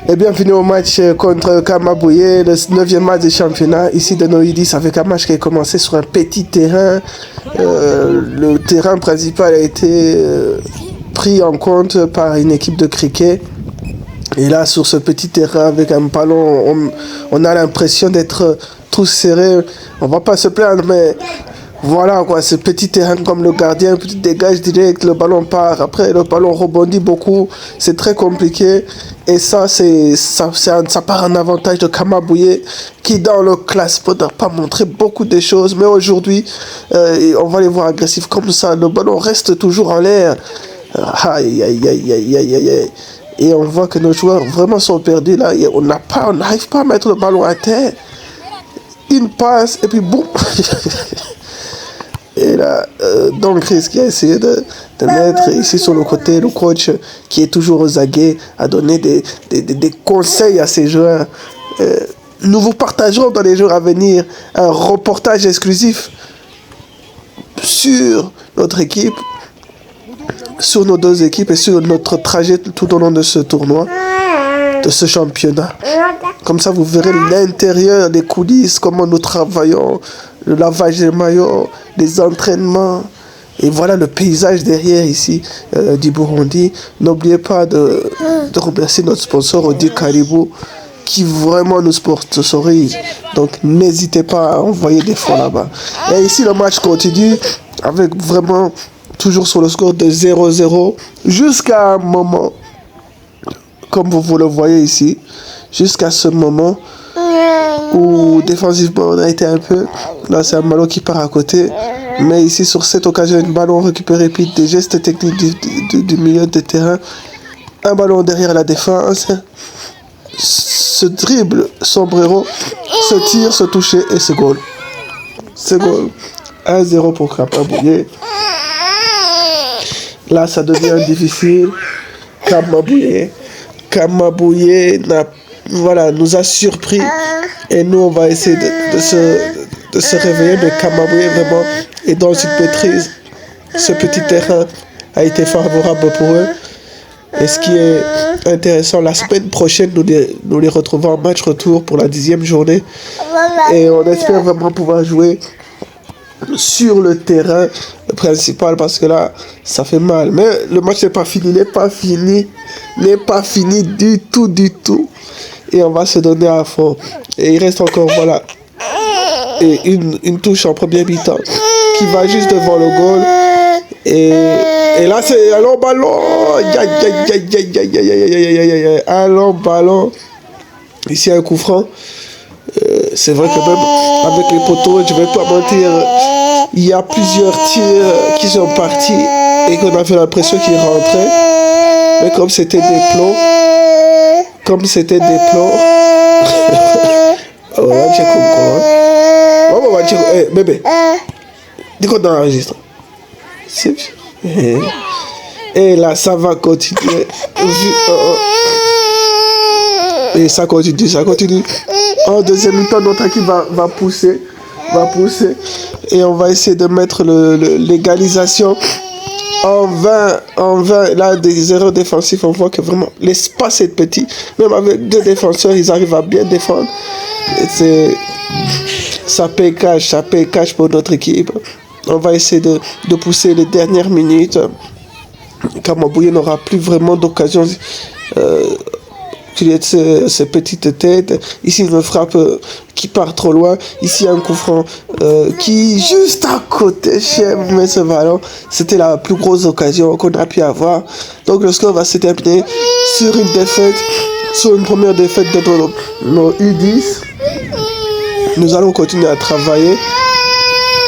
Et bienvenue au match contre Kamabouye, le 9e match du championnat ici de Noïdis, avec un match qui a commencé sur un petit terrain. Le terrain principal a été pris en compte par une équipe de cricket. Et là, sur ce petit terrain avec un ballon, on a l'impression d'être tous serrés. On va pas se plaindre, mais voilà quoi, ce petit terrain comme le gardien, petit dégage direct, le ballon part. Après, le ballon rebondit beaucoup. C'est très compliqué. Et ça part en avantage de Kamabouye, qui dans le classement n'a pas montré beaucoup de choses. Mais aujourd'hui, on va les voir agressifs comme ça. Le ballon reste toujours en l'air. Aïe, aïe, aïe, aïe, aïe, aïe. Et on voit que nos joueurs vraiment sont perdus là. On n'arrive pas à mettre le ballon à terre. Une passe et puis boum. Et là, Don Chris qui a essayé de mettre ici sur le côté, le coach qui est toujours aux aguets, a donné des conseils à ses joueurs. Nous vous partagerons dans les jours à venir un reportage exclusif sur notre équipe, sur nos deux équipes et sur notre trajet tout au long de ce tournoi, de ce championnat. Comme ça, vous verrez l'intérieur des coulisses, comment nous travaillons, le lavage des maillots, les entraînements. Et voilà le paysage derrière ici du Burundi. N'oubliez pas de remercier notre sponsor Odi Caribou qui vraiment nous sponsorise. Donc n'hésitez pas à envoyer des fonds là-bas. Et ici le match continue avec vraiment toujours sur le score de 0-0 jusqu'à un moment, comme vous le voyez ici, jusqu'à ce moment où défensivement on a été un peu, là c'est un ballon qui part à côté, mais ici sur cette occasion un ballon récupéré puis des gestes techniques du milieu de terrain, un ballon derrière la défense, ce dribble sombrero, ce tir, ce toucher et ce goal. C'est goal. 1-0 pour Kamabouye. Là ça devient difficile. Kamabouye nous a surpris et nous on va essayer de se réveiller, mais Kamabouye vraiment est dans une maîtrise. Ce petit terrain a été favorable pour eux. Et ce qui est intéressant, la semaine prochaine nous les retrouvons en match retour pour la 10e journée et on espère vraiment pouvoir jouer sur le terrain principal parce que là ça fait mal, mais le match n'est pas fini, n'est pas fini du tout et on va se donner à fond. Et il reste encore et une touche en première mi-temps qui va juste devant le goal et là c'est un long ballon, un long ballon, ici un coup franc. C'est vrai que même avec les poteaux, je vais pas mentir, il y a plusieurs tirs qui sont partis et qu'on avait l'impression qu'ils rentraient. Mais comme c'était des plombs, bébé, dis qu'on enregistre. Et là, ça va continuer. Et ça continue. En deuxième mi-temps, notre équipe va pousser. Et on va essayer de mettre l'égalisation en 20. Là, des erreurs défensives, on voit que vraiment l'espace est petit. Même avec deux défenseurs, ils arrivent à bien défendre. Et ça paye cash pour notre équipe. On va essayer de pousser les dernières minutes. Kamabouye n'aura plus vraiment d'occasion. Qu'il y ait ces petites têtes. Ici une frappe qui part trop loin. Ici un coup franc qui juste à côté. Mais ce ballon, c'était la plus grosse occasion qu'on a pu avoir. Donc le score va se terminer sur une première défaite de nos U10. Nous allons continuer à travailler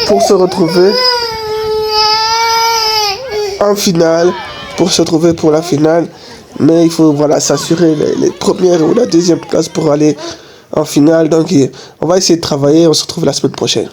pour se retrouver en finale, pour se retrouver pour la finale. Mais il faut s'assurer les premières ou la deuxième place pour aller en finale. Donc on va essayer de travailler. On se retrouve la semaine prochaine.